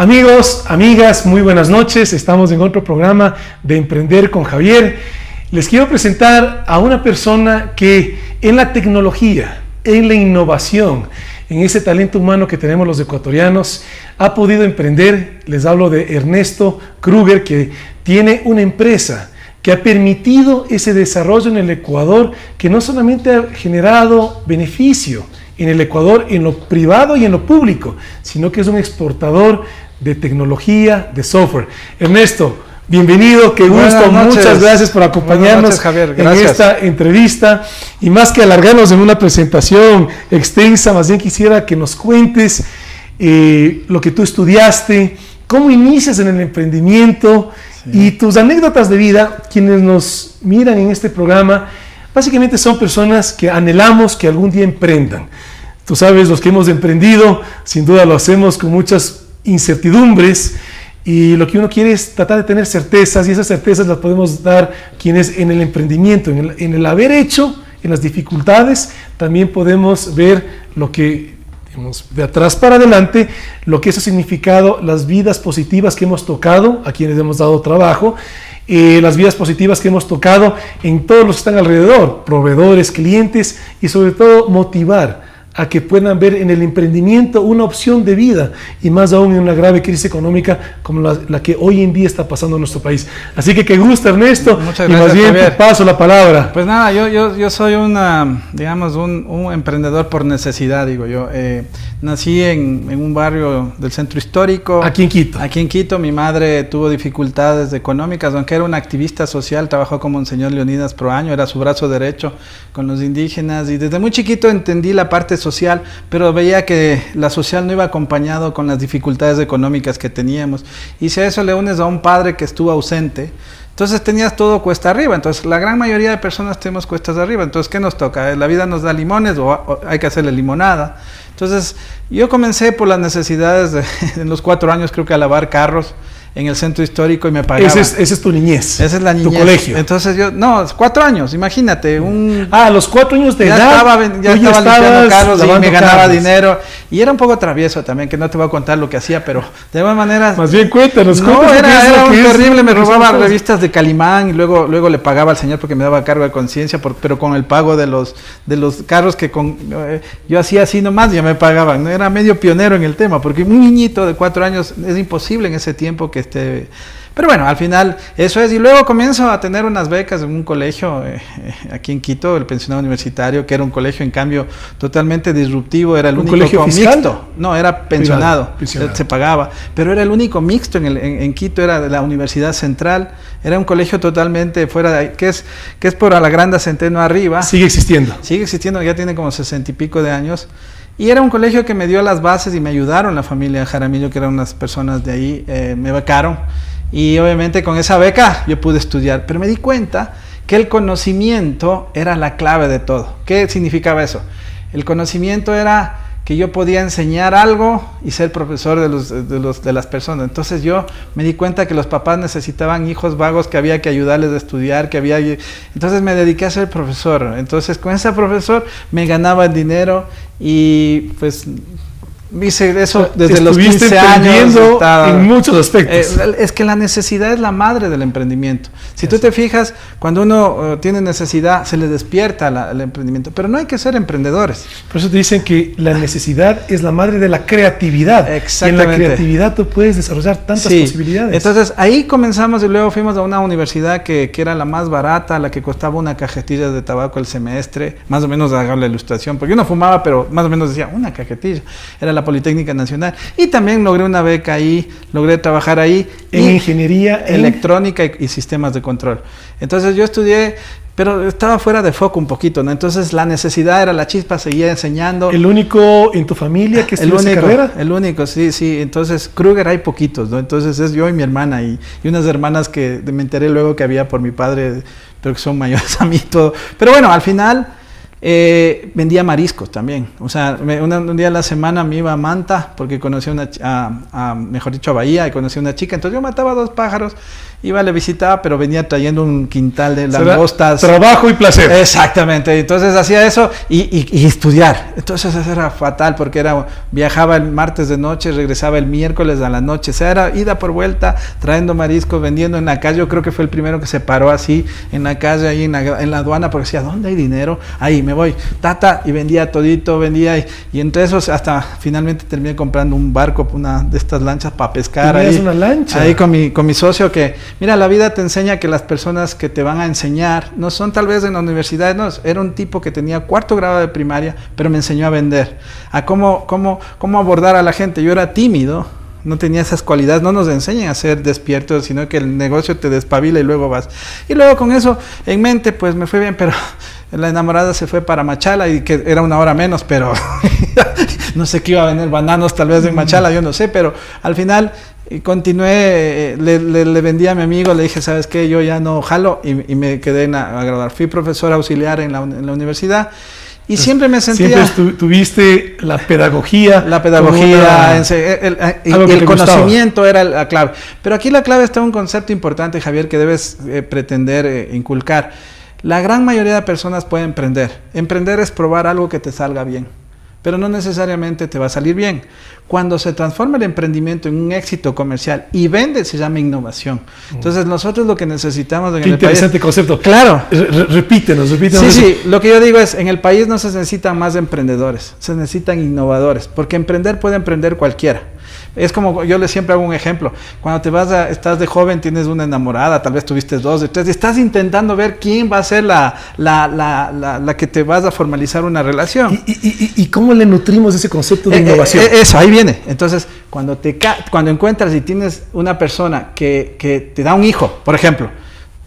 Amigos, amigas, muy buenas noches. Estamos en otro programa de Emprender con Javier. Les quiero presentar a una persona que en la tecnología, en la innovación, en ese talento humano que tenemos los ecuatorianos, ha podido emprender. Les hablo de Ernesto Kruger, que tiene una empresa que ha permitido ese desarrollo en el Ecuador, que no solamente ha generado beneficio en el Ecuador, en lo privado y en lo público, sino que es un exportador de tecnología, de software. Ernesto, bienvenido, qué gusto, muchas gracias por acompañarnos Javier, en esta entrevista. Y más que alargarnos en una presentación extensa, más bien quisiera que nos cuentes lo que tú estudiaste, cómo inicias en el emprendimiento y tus anécdotas de vida. Quienes nos miran en este programa, básicamente son personas que anhelamos que algún día emprendan. Tú sabes, los que hemos emprendido, sin duda lo hacemos con muchas incertidumbres, y lo que uno quiere es tratar de tener certezas, y esas certezas las podemos dar quienes en el emprendimiento, en el haber hecho, en las dificultades, también podemos ver lo que, digamos, de atrás para adelante, lo que eso ha significado, las vidas positivas que hemos tocado, a quienes hemos dado trabajo, las vidas positivas que hemos tocado en todos los que están alrededor, proveedores, clientes, y sobre todo motivar a que puedan ver en el emprendimiento una opción de vida, y más aún en una grave crisis económica como la que hoy en día está pasando en nuestro país. Así que qué gusto, Ernesto. Muchas y gracias, más bien Javier. te paso la palabra. Pues nada, yo soy un emprendedor por necesidad, digo yo. Nací en un barrio del centro histórico. Aquí en Quito. Aquí en Quito. Mi madre tuvo dificultades económicas, aunque era una activista social, trabajó como Monseñor Leonidas Proaño, era su brazo derecho con los indígenas, y desde muy chiquito entendí la parte social, pero veía que la social no iba acompañado con las dificultades económicas que teníamos. Y si a eso le unes a un padre que estuvo ausente, entonces tenías todo cuesta arriba. Entonces la gran mayoría de personas tenemos cuestas arriba. Entonces, ¿qué nos toca? ¿La vida nos da limones o hay que hacerle limonada? Entonces yo comencé por las necesidades en los 4 años, creo que, a lavar carros en el centro histórico, y me pagaban. Esa es tu niñez. Esa es la niñez. Tu colegio. Entonces yo, no, 4 años, imagínate. A los 4 años de edad. Ya estaba limpiando carros y me ganaba carros. dinero. Y era un poco travieso también, que no te voy a contar lo que hacía, pero de alguna manera... Más bien cuéntanos. No, era un terrible, me robaba cosas. revistas de Calimán, y luego le pagaba al señor porque me daba cargo de conciencia, pero con el pago de los carros que yo hacía así nomás, ya me pagaban, ¿no? Era medio pionero en el tema, porque un niñito de 4 años es imposible en ese tiempo que esté... Pero bueno, al final eso es. Y luego comienzo a tener unas becas en un colegio aquí en Quito, el Pensionado Universitario, que era un colegio en cambio totalmente disruptivo, era el único colegio fiscal? Mixto. No, era pensionado, Pensionado. Se pagaba, pero era el único mixto en Quito, era de la Universidad Central, era un colegio totalmente fuera de, que es por la Granda Centeno arriba. Sigue existiendo. Sigue existiendo, ya tiene como 60 y pico de años. Y era un colegio que me dio las bases y me ayudaron la familia Jaramillo, que eran unas personas de ahí, me becaron. Y obviamente con esa beca yo pude estudiar, pero me di cuenta que el conocimiento era la clave de todo. ¿Qué significaba eso? El conocimiento era que yo podía enseñar algo y ser profesor de las personas. Entonces yo me di cuenta que los papás necesitaban hijos vagos, que había que ayudarles a estudiar, entonces me dediqué a ser profesor. Entonces con ese profesor me ganaba el dinero, y pues hice eso desde los 15 años. En muchos aspectos. Es que la necesidad es la madre del emprendimiento. Si tú te fijas, cuando uno tiene necesidad, se le despierta el emprendimiento. Pero no hay que ser emprendedores. Por eso te dicen que la necesidad es la madre de la creatividad. Exactamente. Y en la creatividad tú puedes desarrollar tantas posibilidades. Entonces ahí comenzamos, y luego fuimos a una universidad que era la más barata, la que costaba una cajetilla de tabaco el semestre, más o menos hago la ilustración, porque yo no fumaba, pero más o menos decía una cajetilla. Era la Politécnica Nacional, y también logré una beca ahí, logré trabajar ahí en ingeniería electrónica y sistemas de control. Entonces yo estudié, pero estaba fuera de foco un poquito, ¿no? Entonces la necesidad era la chispa, seguía enseñando. ¿El único en tu familia que estudió esa carrera? El único, sí. Entonces Kruger hay poquitos, ¿no? Entonces es yo y mi hermana, y unas hermanas que me enteré luego que había por mi padre, pero que son mayores a mí, todo. Pero bueno, al final vendía mariscos también. O sea, un día a la semana me iba a Manta porque conocí mejor dicho, a Bahía, y conocí a una chica. Entonces yo mataba 2 pájaros Iba, le visitaba, pero venía trayendo un quintal de langostas. Trabajo y placer. Exactamente. Entonces hacía eso y estudiar. Entonces eso era fatal porque viajaba el martes de noche, regresaba el miércoles a la noche. O sea, era ida por vuelta, trayendo mariscos, vendiendo en la calle. Yo creo que fue el primero que se paró así en la calle, ahí en la aduana, porque decía, ¿dónde hay dinero? Ahí me voy, y vendía todito, y entre esos hasta finalmente terminé comprando un barco, una de estas lanchas para pescar. ¿Tenías una lancha? Ahí con mi socio, que mira, la vida te enseña que las personas que te van a enseñar no son tal vez en la universidad, no, era un tipo que tenía 4º grado de primaria, pero me enseñó a vender, a cómo abordar a la gente. Yo era tímido, no tenía esas cualidades, no nos enseñan a ser despiertos, sino que el negocio te despabila y luego vas. Y luego con eso en mente, pues me fue bien, pero la enamorada se fue para Machala, y que era 1 hora menos, pero no sé qué iba a vender, bananos tal vez en Machala, yo no sé, pero al final continué, le vendí a mi amigo, le dije, ¿sabes qué? Yo ya no jalo, y me quedé a graduar. Fui profesor auxiliar en la universidad. Y siempre me sentía... Siempre tuviste la pedagogía. La pedagogía, el conocimiento era la clave. Pero aquí la clave está un concepto importante, Javier, que debes pretender inculcar. La gran mayoría de personas pueden emprender. Emprender es probar algo que te salga bien, pero no necesariamente te va a salir bien. Cuando se transforma el emprendimiento en un éxito comercial y vende, se llama innovación. Entonces nosotros lo que necesitamos en el país... Qué interesante concepto. Claro. Repítenos. Sí, lo que yo digo es, en el país no se necesitan más emprendedores, se necesitan innovadores, porque emprender puede emprender cualquiera. Es como, yo siempre hago un ejemplo, cuando estás de joven, tienes una enamorada, tal vez tuviste 2 o 3, y estás intentando ver quién va a ser la que te vas a formalizar una relación. ¿Y cómo le nutrimos ese concepto de innovación? Eso, ahí viene. Entonces, cuando encuentras y tienes una persona que te da un hijo, por ejemplo,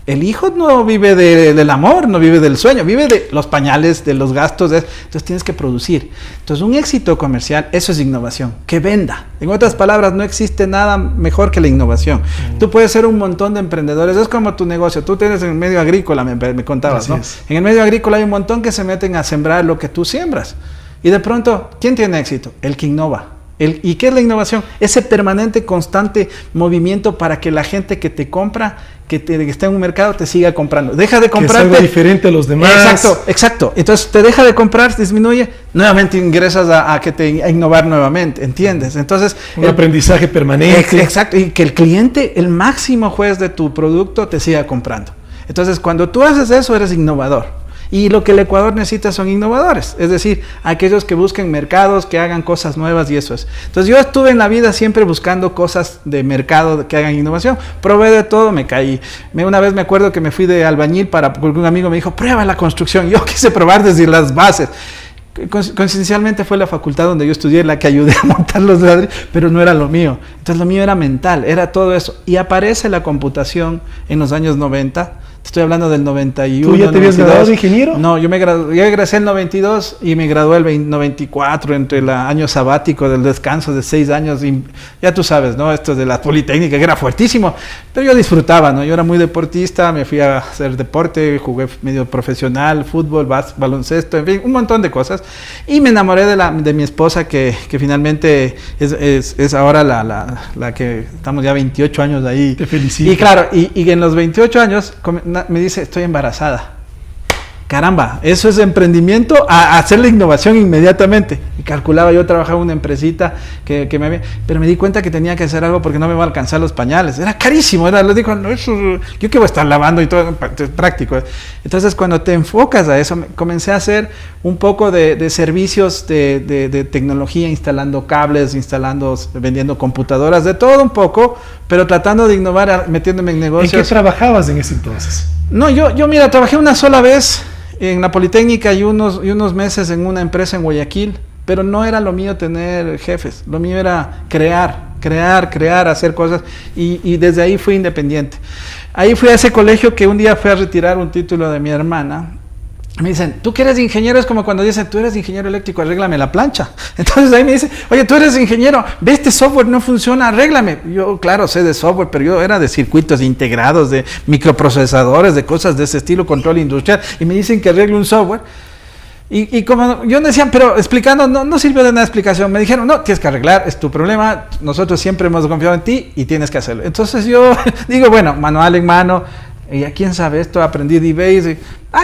el hijo no vive del amor, no vive del sueño, vive de los pañales, de los gastos, entonces tienes que producir. Entonces un éxito comercial, eso es innovación, que venda. En otras palabras, no existe nada mejor que la innovación. Tú puedes ser un montón de emprendedores, es como tu negocio, tú tienes en el medio agrícola, me contabas, ¿no? En el medio agrícola hay un montón que se meten a sembrar lo que tú siembras. Y de pronto, ¿quién tiene éxito? El que innova. ¿Y qué es la innovación? Ese permanente, constante movimiento para que la gente que te compra, que está en un mercado, te siga comprando. Deja de comprarte. Que es algo diferente a los demás. Exacto. Entonces te deja de comprar, disminuye, nuevamente ingresas a innovar nuevamente, ¿entiendes? Entonces un aprendizaje permanente. Exacto, y que el cliente, el máximo juez de tu producto, te siga comprando. Entonces cuando tú haces eso, eres innovador. Y lo que el Ecuador necesita son innovadores, es decir, aquellos que busquen mercados, que hagan cosas nuevas, y eso es. Entonces yo estuve en la vida siempre buscando cosas de mercado que hagan innovación. Probé de todo, me caí. Una vez me acuerdo que me fui de albañil porque un amigo me dijo, prueba la construcción. Yo quise probar desde las bases. Coincidencialmente fue la facultad donde yo estudié la que ayudé a montar los ladrillos, pero no era lo mío. Entonces lo mío era mental, era todo eso. Y aparece la computación en los años 90. Estoy hablando del 91. ¿Tú ya te habías graduado de ingeniero? No, yo egresé en el 92 y me gradué el 94, entre el año sabático del descanso de 6 años. Y ya tú sabes, ¿no? Esto de la Politécnica, que era fuertísimo, pero yo disfrutaba, ¿no? Yo era muy deportista, me fui a hacer deporte, jugué medio profesional, fútbol, baloncesto, en fin, un montón de cosas. Y me enamoré de mi esposa, que finalmente es ahora la que estamos ya 28 años ahí. Te felicito. Y claro, y en los 28 años me dice, estoy embarazada. Caramba, eso es emprendimiento, a hacer la innovación inmediatamente. Y calculaba, yo trabajaba en una empresita pero me di cuenta que tenía que hacer algo porque no me iba a alcanzar los pañales. Era carísimo, les digo, no, eso, yo que voy a estar lavando y todo, es práctico. Entonces, cuando te enfocas a eso, comencé a hacer un poco de servicios de tecnología, instalando cables, vendiendo computadoras, de todo un poco, pero tratando de innovar, metiéndome en negocios. ¿En qué trabajabas en ese entonces? No, yo mira, trabajé una sola vez en la Politécnica y unos meses en una empresa en Guayaquil, pero no era lo mío tener jefes, lo mío era crear, hacer cosas, y desde ahí fui independiente. Ahí fui a ese colegio que un día fui a retirar un título de mi hermana. Me dicen, tú que eres ingeniero, es como cuando dicen, tú eres ingeniero eléctrico, arréglame la plancha. Entonces ahí me dicen, oye, tú eres ingeniero, ve, este software no funciona, arréglame. Yo, claro, sé de software, pero yo era de circuitos integrados, de microprocesadores, de cosas de ese estilo, control industrial, y me dicen que arregle un software. Y como yo me decían, pero explicando, no sirvió de nada explicación. Me dijeron, no, tienes que arreglar, es tu problema, nosotros siempre hemos confiado en ti y tienes que hacerlo. Entonces yo digo, bueno, manual en mano, y a quién sabe esto, aprendí de eBay,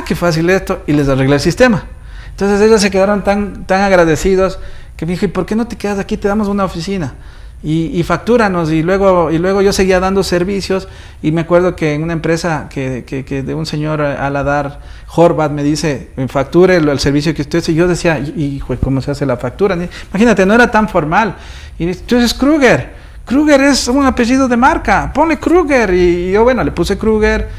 qué fácil esto, y les arreglé el sistema. Entonces ellos se quedaron tan agradecidos que me dije, ¿por qué no te quedas aquí? Te damos una oficina. Y factúranos, y luego yo seguía dando servicios, y me acuerdo que en una empresa que de un señor Aladar Horvat me dice, facture el servicio que usted hace, y yo decía, hijo, ¿cómo se hace la factura? Imagínate, no era tan formal, y entonces Kruger es un apellido de marca, ponle Kruger, y yo bueno, le puse Kruger,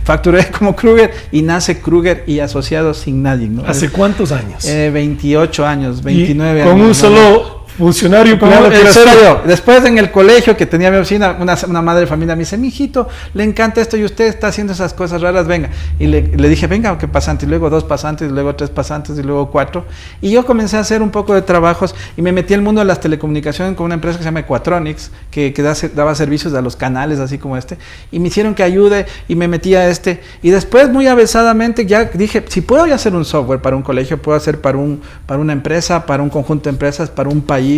facturé como Kruger, y nace Kruger y Asociados sin nadie, ¿no? ¿Hace cuántos años? 28 años, 29 y años. Con un solo funcionario empleado que era yo. Después en el colegio que tenía mi oficina, una madre de familia me dice, mijito, le encanta esto y usted está haciendo esas cosas raras, venga. Y le dije, venga, que pasante, y luego 2 pasantes, y luego 3 pasantes, y luego 4. Y yo comencé a hacer un poco de trabajos y me metí al mundo de las telecomunicaciones con una empresa que se llama Equatronics, que daba servicios a los canales, así como este. Y me hicieron que ayude y me metí a este. Y después, muy avezadamente, ya dije, si puedo ya hacer un software para un colegio, puedo hacer para una empresa, para un conjunto de empresas, para un país,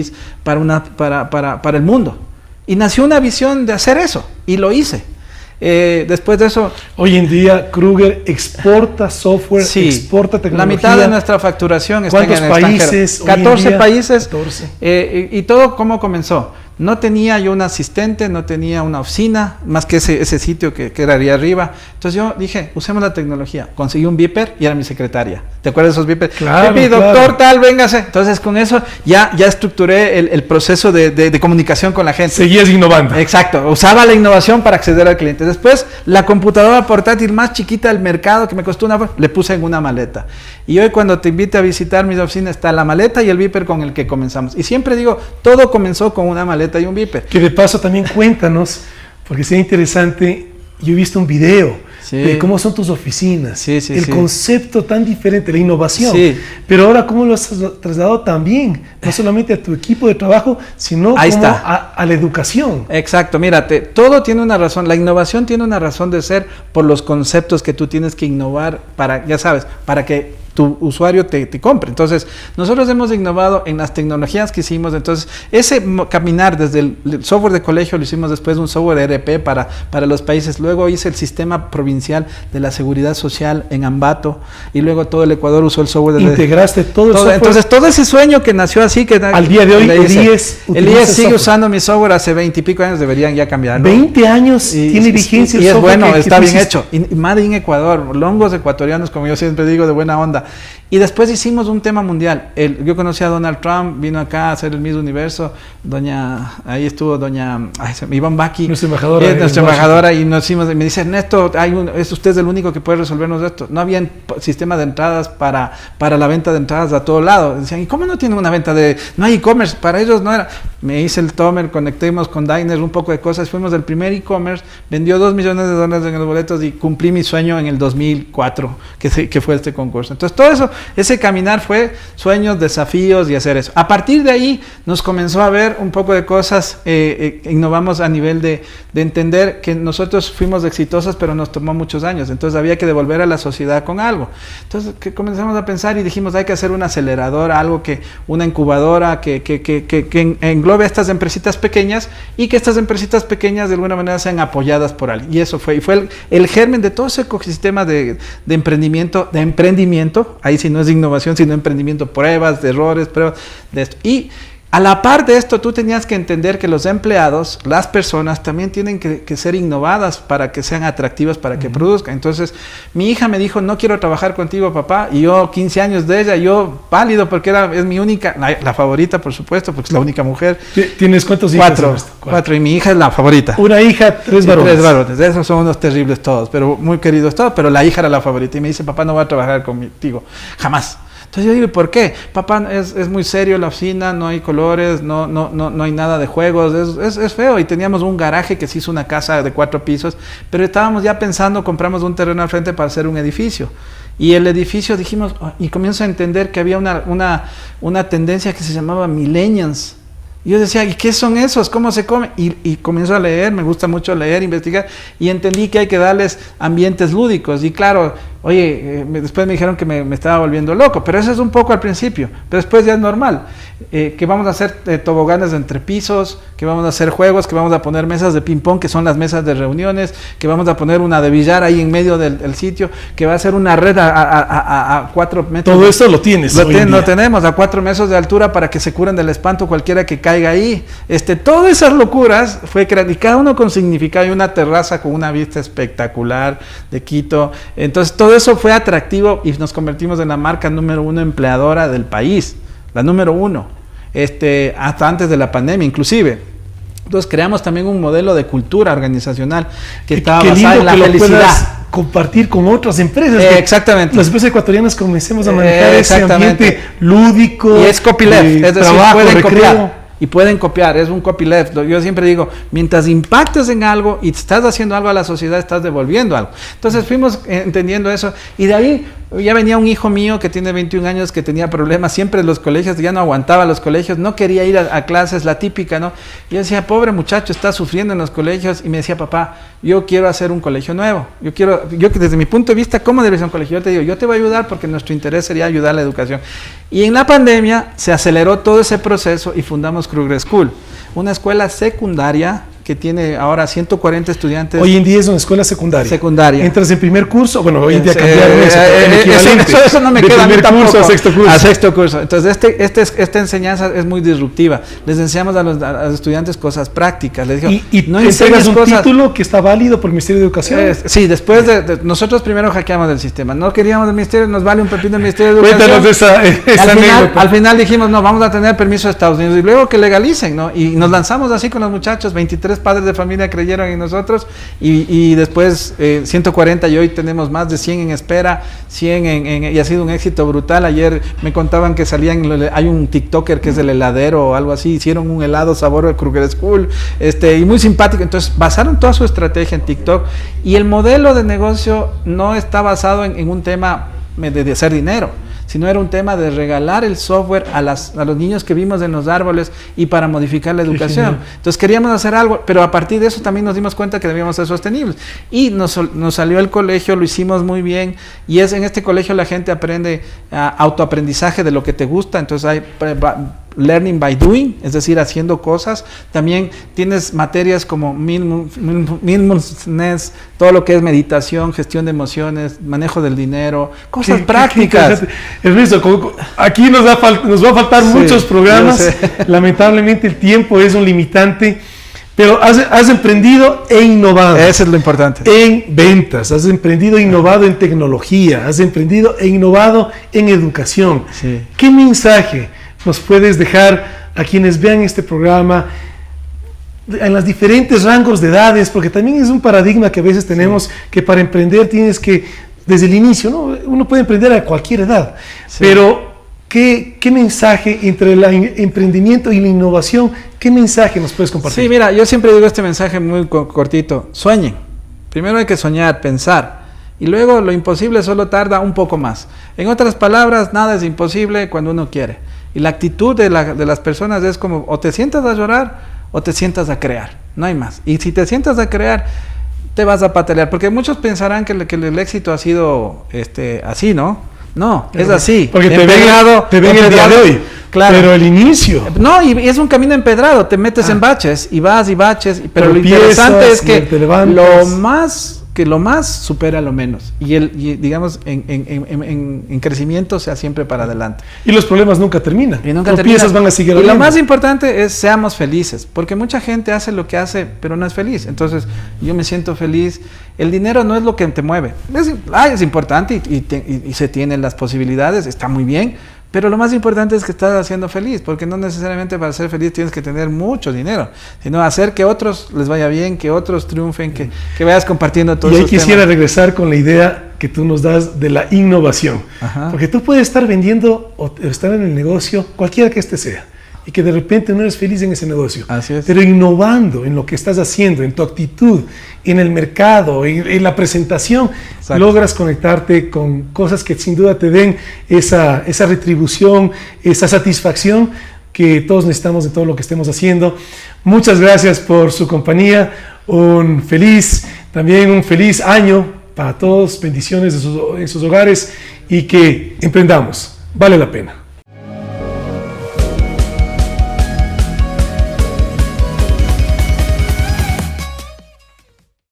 para el mundo. Y nació una visión de hacer eso, y lo hice. Después de eso... Hoy en día Kruger exporta software, sí, exporta tecnología. La mitad de nuestra facturación está en el extranjero. ¿Cuántos países? 14 países. 14. Y todo, ¿cómo comenzó? No tenía yo un asistente, no tenía una oficina, más que ese sitio que era ahí arriba. Entonces yo dije, usemos la tecnología. Conseguí un beeper y era mi secretaria. ¿Te acuerdas de esos beepers? Claro, Pipi, doctor, tal, véngase. Entonces con eso ya estructuré el proceso de comunicación con la gente. Seguías innovando. Exacto. Usaba la innovación para acceder al cliente. Después, la computadora portátil más chiquita del mercado, que me costó le puse en una maleta. Y hoy cuando te invite a visitar mis oficinas está la maleta y el beeper con el que comenzamos. Y siempre digo, todo comenzó con una maleta y un beeper. Que de paso también cuéntanos, porque sería interesante, yo he visto un video de cómo son tus oficinas, el concepto tan diferente, la innovación, pero ahora cómo lo has trasladado también, no solamente a tu equipo de trabajo, sino a la educación. Exacto, mírate, todo tiene una razón, la innovación tiene una razón de ser por los conceptos que tú tienes que innovar para, ya sabes, para que tu usuario te compre. Entonces, nosotros hemos innovado en las tecnologías que hicimos. Entonces, ese caminar desde el software de colegio lo hicimos después un software ERP para los países. Luego hice el sistema provincial de la seguridad social en Ambato y luego todo el Ecuador usó el software. Integraste todo el software. Entonces, todo ese sueño que nació así, que al día de hoy el IES sigue usando mi software hace 20 y pico años, deberían ya cambiarlo. 20 años tiene vigencia el software. Y es bueno, está bien hecho. Y Made in Ecuador, longos ecuatorianos, como yo siempre digo, de buena onda. Y después hicimos un tema mundial. Yo conocí a Donald Trump, vino acá a hacer el Miss Universo. Ahí estuvo doña Iván Baki, nuestra embajadora. Nuestra embajadora, y nos hicimos, me dice, Ernesto, usted es el único que puede resolvernos esto. No había sistema de entradas para la venta de entradas a todo lado. Decían, ¿y cómo no tienen una venta no hay e-commerce? Para ellos no era. Me hice el Tomer, conectemos con Diner, un poco de cosas. Fuimos del primer e-commerce, vendió $2 millones en los boletos y cumplí mi sueño en el 2004, que fue este concurso. Entonces, todo eso, ese caminar fue sueños, desafíos y hacer eso. A partir de ahí nos comenzó a ver un poco de cosas, innovamos a nivel de entender que nosotros fuimos exitosos, pero nos tomó muchos años. Entonces había que devolver a la sociedad con algo. Entonces comenzamos a pensar y dijimos, hay que hacer una aceleradora, una incubadora que englobe a estas empresitas pequeñas y que estas empresitas pequeñas de alguna manera sean apoyadas por alguien. Y eso fue el germen de todo ese ecosistema de emprendimiento, ahí sí no es de innovación, sino emprendimiento, pruebas, de errores, pruebas de esto. Y a la par de esto, tú tenías que entender que los empleados, las personas, también tienen que ser innovadas para que sean atractivas, para que produzcan. Entonces, mi hija me dijo, no quiero trabajar contigo, papá. Y yo, 15 años de ella, yo pálido, porque es mi única, la favorita, por supuesto, porque es la única mujer. ¿Tienes cuántos hijos? 4, y mi hija es la favorita. Una hija, 3 varones. 3 varones. Esos son unos terribles todos, pero muy queridos todos, pero la hija era la favorita. Y me dice, papá, no voy a trabajar contigo, jamás. Entonces yo digo, ¿por qué? Papá, es muy serio la oficina, no hay colores, no hay nada de juegos, es feo. Y teníamos un garaje que se hizo una casa de 4 pisos, pero estábamos ya pensando, compramos un terreno al frente para hacer un edificio. Y el edificio dijimos, y comienzo a entender que había una tendencia que se llamaba millennials. Y yo decía, ¿y qué son esos? ¿Cómo se come? Y comienzo a leer, me gusta mucho leer, investigar, y entendí que hay que darles ambientes lúdicos. Y claro, Oye, después me dijeron que me estaba volviendo loco, pero eso es un poco al principio, pero después ya es normal. Que vamos a hacer toboganes de entre pisos, que vamos a hacer juegos, que vamos a poner mesas de ping-pong, que son las mesas de reuniones, que vamos a poner una de billar ahí en medio del sitio, que va a ser una red a 4 metros. Todo esto lo tienes. Lo tenemos a 4 metros de altura para que se curen del espanto cualquiera que caiga ahí. Todas esas locuras fue crear, y cada uno con significado, y una terraza con una vista espectacular de Quito. Entonces todo eso fue atractivo y nos convertimos en la marca número 1 empleadora del país, la número 1, hasta antes de la pandemia inclusive. Entonces creamos también un modelo de cultura organizacional que estaba basada en la felicidad. Compartir con otras empresas. Exactamente. Las empresas ecuatorianas comencemos a manejar ese ambiente lúdico. Y es copyleft, es decir, trabajo, pueden recreo. copiar. Y pueden copiar, es un copyleft. Yo siempre digo, mientras impactes en algo y estás haciendo algo a la sociedad, estás devolviendo algo. Entonces fuimos entendiendo eso, y de ahí ya venía un hijo mío que tiene 21 años que tenía problemas siempre en los colegios, ya no aguantaba los colegios, no quería ir a clases, la típica, ¿no? Y yo decía, pobre muchacho, está sufriendo en los colegios, y me decía, papá, yo quiero hacer un colegio nuevo, yo desde mi punto de vista, ¿cómo debe ser un colegio? Yo te digo, yo te voy a ayudar porque nuestro interés sería ayudar a la educación. Y en la pandemia se aceleró todo ese proceso y fundamos Kruger School, una escuela secundaria que tiene ahora 140 estudiantes. Hoy en día es una escuela secundaria. Secundaria. Entras en primer curso, bueno, hoy en día cambiaron eso. Eso no me de queda a mí primer tampoco. curso a sexto curso. A sexto curso. Entonces, esta enseñanza es muy disruptiva. Les enseñamos a los estudiantes cosas prácticas. Les digo, y no entregas un cosas. Título que está válido por el Ministerio de Educación. Sí, después de nosotros primero hackeamos el sistema. No queríamos el Ministerio, nos vale un pepino el Ministerio de Educación. Cuéntanos esa anécdota. Al final dijimos, no, vamos a tener permiso de Estados Unidos, y luego que legalicen, ¿no? Y nos lanzamos así con los muchachos, 23 padres de familia creyeron en nosotros, y después 140, y hoy tenemos más de 100 en espera, 100 y ha sido un éxito brutal. Ayer me contaban que hay un TikToker que es del heladero o algo así, hicieron un helado sabor de Kruger School, y muy simpático. Entonces basaron toda su estrategia en TikTok, y el modelo de negocio no está basado en un tema de hacer dinero, sino era un tema de regalar el software a los niños que vimos en los árboles y para modificar la educación. Entonces queríamos hacer algo, pero a partir de eso también nos dimos cuenta que debíamos ser sostenibles. Y nos salió el colegio, lo hicimos muy bien, y en este colegio la gente aprende autoaprendizaje de lo que te gusta. Entonces hay learning by doing, es decir, haciendo cosas. También tienes materias como mindfulness, todo lo que es meditación, gestión de emociones, manejo del dinero, cosas prácticas. Ernesto, aquí nos va a faltar muchos programas. Lamentablemente el tiempo es un limitante, pero has emprendido e innovado. Eso es lo importante. En ventas, has emprendido e innovado en tecnología, has emprendido e innovado en educación. Sí. ¿Qué mensaje nos puedes dejar a quienes vean este programa en los diferentes rangos de edades? Porque también es un paradigma que a veces tenemos, que para emprender tienes que, desde el inicio, ¿no? Uno puede emprender a cualquier edad, pero ¿qué mensaje entre el emprendimiento y la innovación, qué mensaje nos puedes compartir? Sí, mira, yo siempre digo este mensaje muy cortito: sueñen. Primero hay que soñar, pensar, y luego lo imposible solo tarda un poco más. En otras palabras, nada es imposible cuando uno quiere. Y la actitud de las personas es como, o te sientas a llorar o te sientas a crear, no hay más. Y si te sientas a crear, te vas a patalear, porque muchos pensarán que el éxito ha sido así, ¿no? No, es así. Porque te ven el día de hoy, claro, pero el inicio. No, y es un camino empedrado, te metes en baches y vas y baches, pero lo interesante es que lo más supera lo menos, y digamos en crecimiento sea siempre para adelante. Y los problemas nunca terminan. Van a seguir. Y lo más importante es seamos felices, porque mucha gente hace lo que hace, pero no es feliz. Entonces yo me siento feliz. El dinero no es lo que te mueve. Es importante y se tienen las posibilidades, está muy bien. Pero lo más importante es que estás haciendo feliz, porque no necesariamente para ser feliz tienes que tener mucho dinero, sino hacer que otros les vaya bien, que otros triunfen, que vayas compartiendo todo eso. Y ahí quisiera regresar con la idea que tú nos das de la innovación. Ajá. Porque tú puedes estar vendiendo o estar en el negocio, cualquiera que este sea, y que de repente no eres feliz en ese negocio. Así es. Pero innovando en lo que estás haciendo, en tu actitud, en el mercado, en la presentación, exacto, logras conectarte con cosas que sin duda te den esa retribución, esa satisfacción que todos necesitamos de todo lo que estemos haciendo. Muchas gracias por su compañía. Un feliz año para todos, bendiciones en sus hogares y que emprendamos, vale la pena.